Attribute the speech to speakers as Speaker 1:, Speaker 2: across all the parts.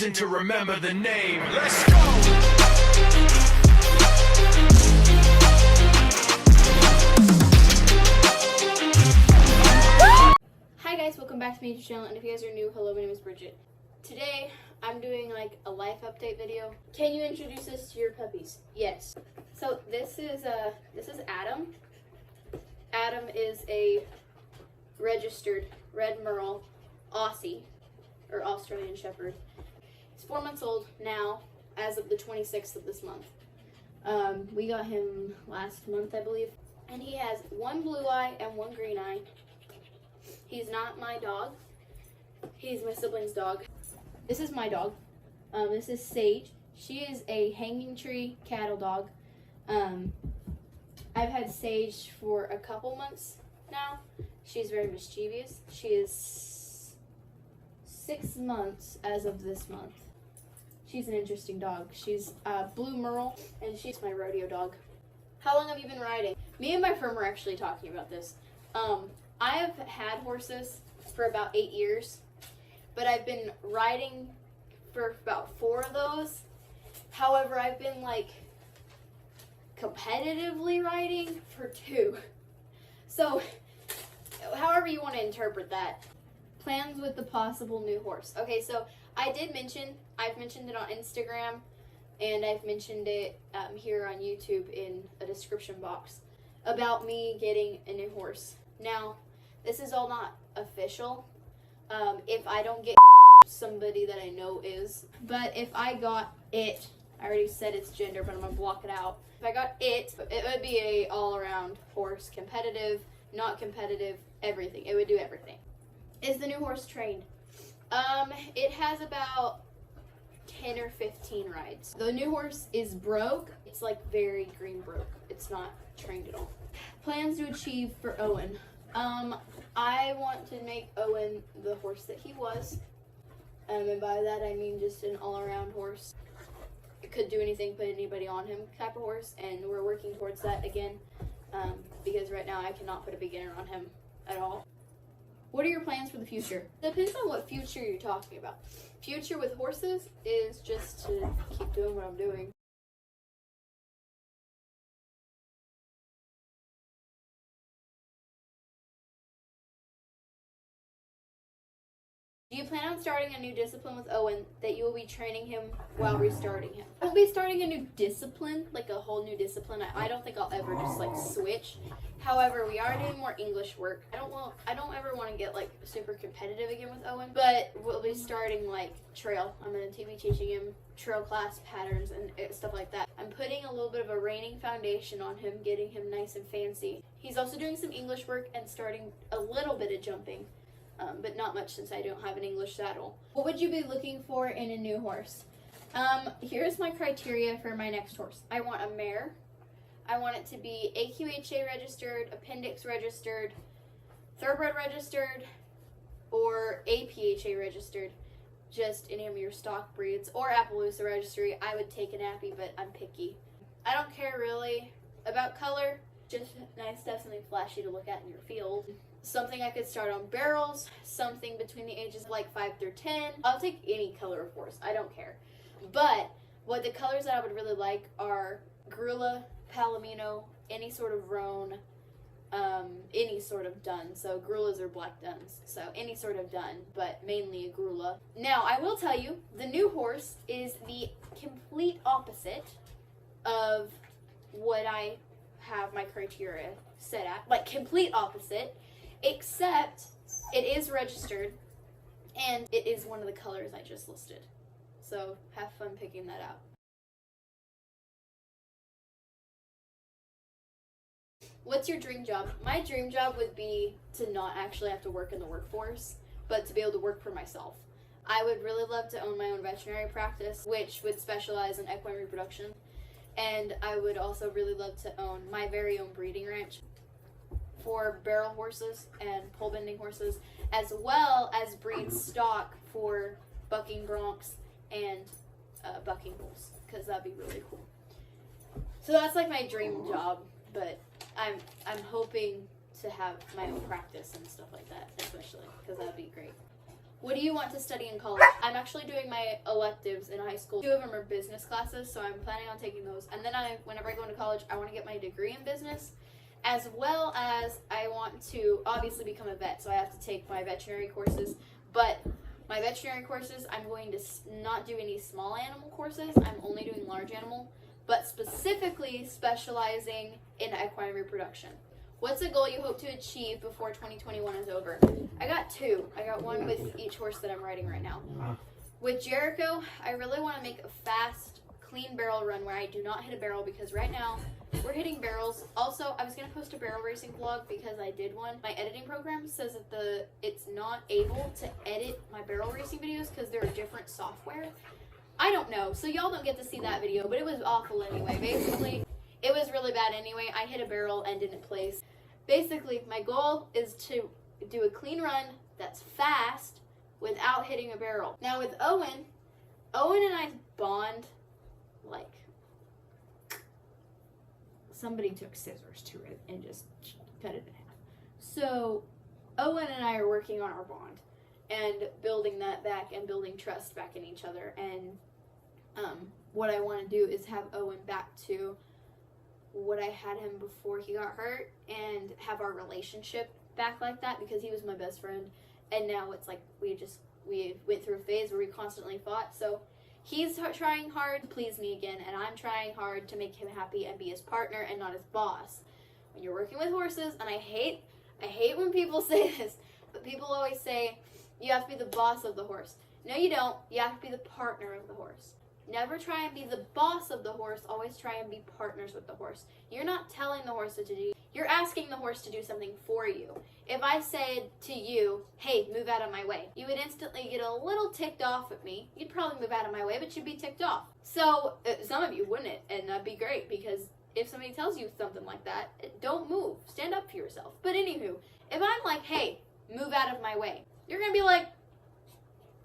Speaker 1: reason to remember the name. Let's go!
Speaker 2: Hi guys, welcome back to my YouTube channel, and if you guys are new, hello, my name is Bridget. Today, I'm doing like a life update video. Can you introduce us to your puppies? Yes. So this is Adam. Adam is a registered red merle Aussie, or Australian Shepherd. He's 4 months old now, as of the 26th of this month. We got him last month, I believe. And he has one blue eye and one green eye. He's not my dog. He's my sibling's dog. This is my dog. This is Sage. She is a hanging tree cattle dog. I've had Sage for a couple months now. She's very mischievous. She is 6 months as of this month. She's an interesting dog. She's blue merle, and she's my rodeo dog. How long have you been riding? Me and my friend were actually talking about this. I have had horses for about 8 years, but I've been riding for about 4 of those. However, I've been like competitively riding for 2. So, however you want to interpret that. Plans with the possible new horse. Okay, so I've mentioned it on Instagram, and I've mentioned it here on YouTube in a description box about me getting a new horse. Now, this is all not official. If I don't get somebody that I know is, but if I got it, I already said its gender, but I'm gonna block it out. If I got it would be a all-around horse, competitive, not competitive, everything. It would do everything. Is the new horse trained? It has about 10 or 15 rides. The new horse is broke. It's like very green broke. It's not trained at all. Plans to achieve for Owen. I want to make Owen the horse that he was. And by that I mean just an all-around horse. It could do anything, put anybody on him type of horse, and we're working towards that again, because right now I cannot put a beginner on him at all. What are your plans for the future? Depends on what future you're talking about. Future with horses is just to keep doing what I'm doing. Do you plan on starting a new discipline with Owen that you will be training him while restarting him? I won't be starting a new discipline, like a whole new discipline. I don't think I'll ever just like switch. However, we are doing more English work. I don't ever want to get like super competitive again with Owen, but we'll be starting like trail. I'm going to be teaching him trail class patterns and stuff like that. I'm putting a little bit of a reining foundation on him, getting him nice and fancy. He's also doing some English work and starting a little bit of jumping. But not much since I don't have an English saddle. What would you be looking for in a new horse? Here's my criteria for my next horse. I want a mare. I want it to be AQHA registered, appendix registered, thoroughbred registered, or APHA registered. Just any of your stock breeds, or Appaloosa registry. I would take an Appy, but I'm picky. I don't care really about color. Just nice to have something flashy to look at in your field. Something I could start on barrels, something between the ages of like 5 through 10. I'll take any color of horse, I don't care. But what the colors that I would really like are grulla, palomino, any sort of roan, any sort of dun. So grullas are black duns, so any sort of dun, but mainly a grulla. Now, I will tell you, the new horse is the complete opposite of what I have my criteria set at, like complete opposite. Except it is registered, and it is one of the colors I just listed. So have fun picking that out. What's your dream job? My dream job would be to not actually have to work in the workforce, but to be able to work for myself. I would really love to own my own veterinary practice, which would specialize in equine reproduction. And I would also really love to own my very own breeding ranch for barrel horses and pole bending horses, as well as breed stock for bucking broncs and bucking bulls, because that'd be really cool. So that's like my dream job, but I'm hoping to have my own practice and stuff like that, especially because that'd be great. What do you want to study in college? I'm actually doing my electives in high school. 2 of them are business classes, so I'm planning on taking those. And then whenever I go into college, I want to get my degree in business, as well as I want to obviously become a vet, so I have to take my veterinary courses. But my veterinary courses, I'm going to not do any small animal courses. I'm only doing large animal, but specifically specializing in equine reproduction. What's a goal you hope to achieve before 2021 is over? I got 2. I got one with each horse that I'm riding right now. With Jericho, I really want to make a fast, clean barrel run where I do not hit a barrel, because right now we're hitting barrels. Also, I was going to post a barrel racing vlog because I did one. My editing program says that it's not able to edit my barrel racing videos because they're a different software. I don't know, so y'all don't get to see that video, but it was awful anyway. Basically, it was really bad anyway. I hit a barrel and didn't place. Basically, my goal is to do a clean run that's fast without hitting a barrel. Now with Owen and I bond like somebody took scissors to it and just cut it in half. So Owen and I are working on our bond and building that back and building trust back in each other. And what I want to do is have Owen back to what I had him before he got hurt and have our relationship back like that, because he was my best friend. And now it's like we went through a phase where we constantly fought. So he's trying hard to please me again, and I'm trying hard to make him happy and be his partner and not his boss. When you're working with horses, and I hate when people say this, but people always say you have to be the boss of the horse. No, you don't. You have to be the partner of the horse. Never try and be the boss of the horse. Always try and be partners with the horse. You're not telling the horse what to do. You're asking the horse to do something for you. If I said to you, hey, move out of my way, you would instantly get a little ticked off at me. You'd probably move out of my way, but you'd be ticked off. So some of you wouldn't, and that'd be great, because if somebody tells you something like that, don't move. Stand up for yourself. But anywho, if I'm like, hey, move out of my way, you're going to be like,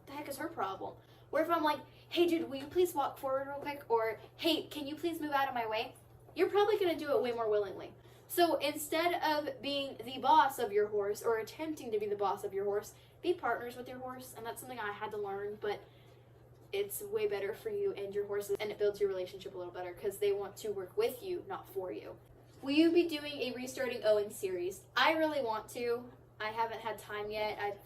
Speaker 2: the heck is her problem? Or if I'm like, hey dude, will you please walk forward real quick? Or, hey, can you please move out of my way? You're probably going to do it way more willingly. So instead of being the boss of your horse, or attempting to be the boss of your horse, be partners with your horse. And that's something I had to learn, but it's way better for you and your horses, and it builds your relationship a little better because they want to work with you, not for you. Will you be doing a Restarting Owen series? I really want to. I haven't had time yet. I've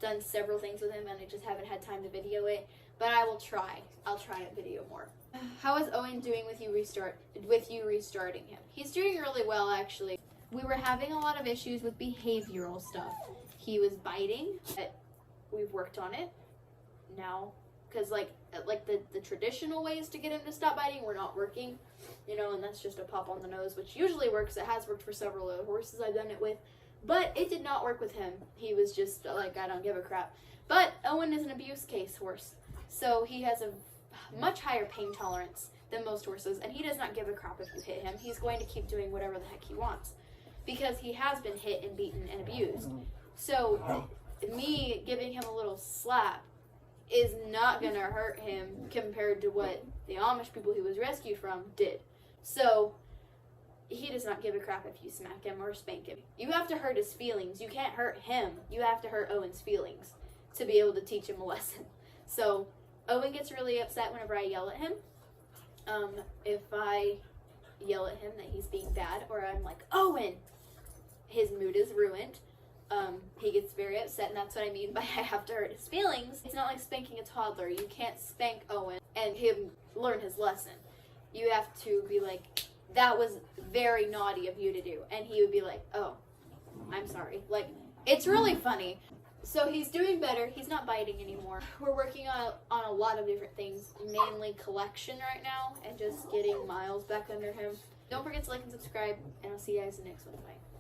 Speaker 2: done several things with him and I just haven't had time to video it, but I will try. I'll try to video more. How is Owen doing with you restarting him? He's doing really well, actually. We were having a lot of issues with behavioral stuff. He was biting, but we've worked on it now, because like the traditional ways to get him to stop biting were not working, you know, and that's just a pop on the nose, which usually works. It has worked for several other horses I've done it with, but it did not work with him. He was just like, I don't give a crap. But Owen is an abuse case horse, so he has a much higher pain tolerance than most horses, and he does not give a crap if you hit him. He's going to keep doing whatever the heck he wants, because he has been hit and beaten and abused. So me giving him a little slap is not going to hurt him compared to what the Amish people he was rescued from did. So he does not give a crap if you smack him or spank him. You have to hurt his feelings. You can't hurt him. You have to hurt Owen's feelings to be able to teach him a lesson. So Owen gets really upset whenever I yell at him. If I yell at him that he's being bad, or I'm like, Owen, his mood is ruined. He gets very upset, and that's what I mean by I have to hurt his feelings. It's not like spanking a toddler. You can't spank Owen and him learn his lesson. You have to be like, that was very naughty of you to do. And he would be like, oh, I'm sorry. Like, it's really funny. So he's doing better. He's not biting anymore. We're working on a lot of different things, mainly collection right now, and just getting Miles back under him. Don't forget to like and subscribe, and I'll see you guys in the next one. Bye.